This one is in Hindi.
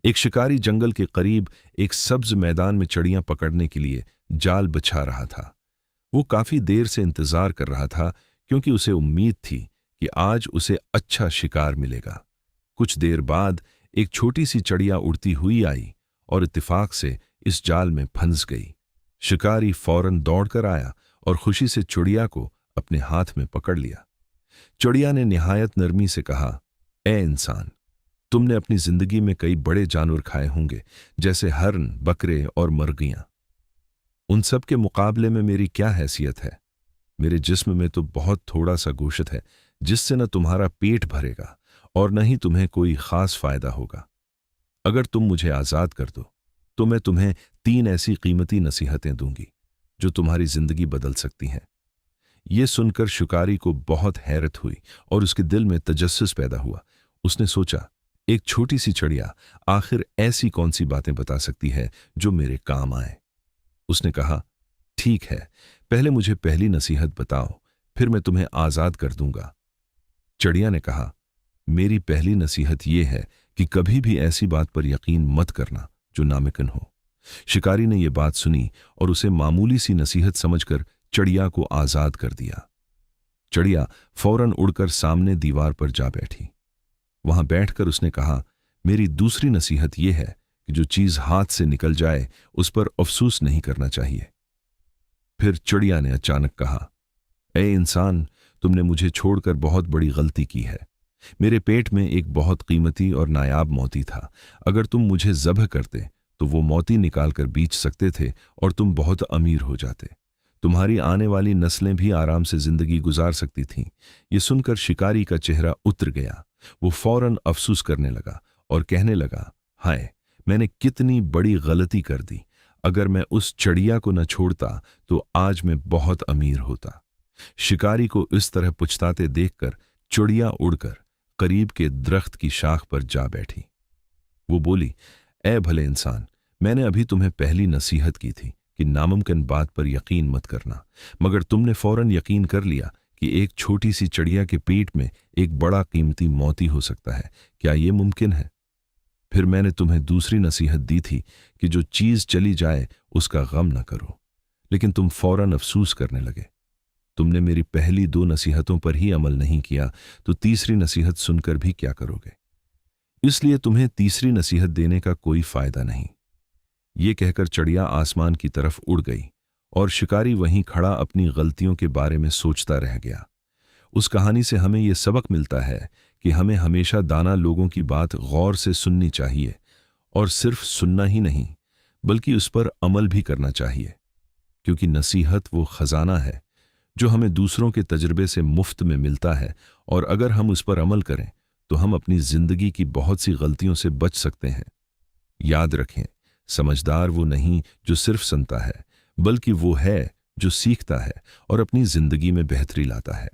एक शिकारी जंगल के करीब एक सब्ज मैदान में चिड़ियां पकड़ने के लिए जाल बिछा रहा था। वो काफी देर से इंतजार कर रहा था क्योंकि उसे उम्मीद थी कि आज उसे अच्छा शिकार मिलेगा। कुछ देर बाद एक छोटी सी चिड़िया उड़ती हुई आई और इत्तेफाक से इस जाल में फंस गई। शिकारी फौरन दौड़कर आया और खुशी से चिड़िया को अपने हाथ में पकड़ लिया। चिड़िया ने निहायत नरमी से कहा, ए इंसान, तुमने अपनी जिंदगी में कई बड़े जानवर खाए होंगे, जैसे हरन, बकरे और मुर्गियां। उन सब के मुकाबले में मेरी क्या हैसियत है? मेरे जिस्म में तो बहुत थोड़ा सा गोश्त है, जिससे न तुम्हारा पेट भरेगा और न ही तुम्हें कोई खास फायदा होगा। अगर तुम मुझे आजाद कर दो तो मैं तुम्हें 3 ऐसी कीमती नसीहतें दूंगी जो तुम्हारी जिंदगी बदल सकती हैं। ये सुनकर शिकारी को बहुत हैरत हुई और उसके दिल में तजस्सुस पैदा हुआ। उसने सोचा, एक छोटी सी चिड़िया आखिर ऐसी कौन सी बातें बता सकती है जो मेरे काम आए। उसने कहा, ठीक है, पहले मुझे पहली नसीहत बताओ, फिर मैं तुम्हें आजाद कर दूंगा। चिड़िया ने कहा, मेरी पहली नसीहत यह है कि कभी भी ऐसी बात पर यकीन मत करना जो नामुमकिन हो। शिकारी ने यह बात सुनी और उसे मामूली सी नसीहत समझकर चिड़िया को आजाद कर दिया। चिड़िया फौरन उड़कर सामने दीवार पर जा बैठी। वहां बैठकर उसने कहा, मेरी दूसरी नसीहत यह है कि जो चीज हाथ से निकल जाए उस पर अफसोस नहीं करना चाहिए। फिर चिड़िया ने अचानक कहा, ए इंसान, तुमने मुझे छोड़कर बहुत बड़ी गलती की है। मेरे पेट में एक बहुत कीमती और नायाब मोती था। अगर तुम मुझे ज़ब्ह करते तो वो मोती निकालकर बेच सकते थे और तुम बहुत अमीर हो जाते। तुम्हारी आने वाली नस्लें भी आराम से जिंदगी गुजार सकती थीं। ये सुनकर शिकारी का चेहरा उतर गया। वो फौरन अफसोस करने लगा और कहने लगा, हाय, मैंने कितनी बड़ी गलती कर दी। अगर मैं उस चिड़िया को न छोड़ता तो आज मैं बहुत अमीर होता। शिकारी को इस तरह पुछताते देखकर चिड़िया उड़कर करीब के दरख्त की शाख पर जा बैठी। वो बोली, ए भले इंसान, मैंने अभी तुम्हें पहली नसीहत की थी कि नामुमकिन बात पर यकीन मत करना, मगर तुमने फौरन यकीन कर लिया कि एक छोटी सी चिड़िया के पेट में एक बड़ा कीमती मोती हो सकता है। क्या ये मुमकिन है? फिर मैंने तुम्हें दूसरी नसीहत दी थी कि जो चीज चली जाए उसका गम न करो, लेकिन तुम फौरन अफसोस करने लगे। तुमने मेरी पहली 2 नसीहतों पर ही अमल नहीं किया तो तीसरी नसीहत सुनकर भी क्या करोगे? इसलिए तुम्हें तीसरी नसीहत देने का कोई फायदा नहीं। ये कहकर चिड़िया आसमान की तरफ उड़ गई और शिकारी वहीं खड़ा अपनी गलतियों के बारे में सोचता रह गया। उस कहानी से हमें यह सबक मिलता है कि हमें हमेशा दाना लोगों की बात गौर से सुननी चाहिए और सिर्फ सुनना ही नहीं बल्कि उस पर अमल भी करना चाहिए, क्योंकि नसीहत वो खजाना है जो हमें दूसरों के तजुर्बे से मुफ्त में मिलता है, और अगर हम उस पर अमल करें तो हम अपनी जिंदगी की बहुत सी गलतियों से बच सकते हैं। याद रखें, समझदार वो नहीं जो सिर्फ सुनता है, बल्कि वो है जो सीखता है और अपनी जिंदगी में बेहतरी लाता है।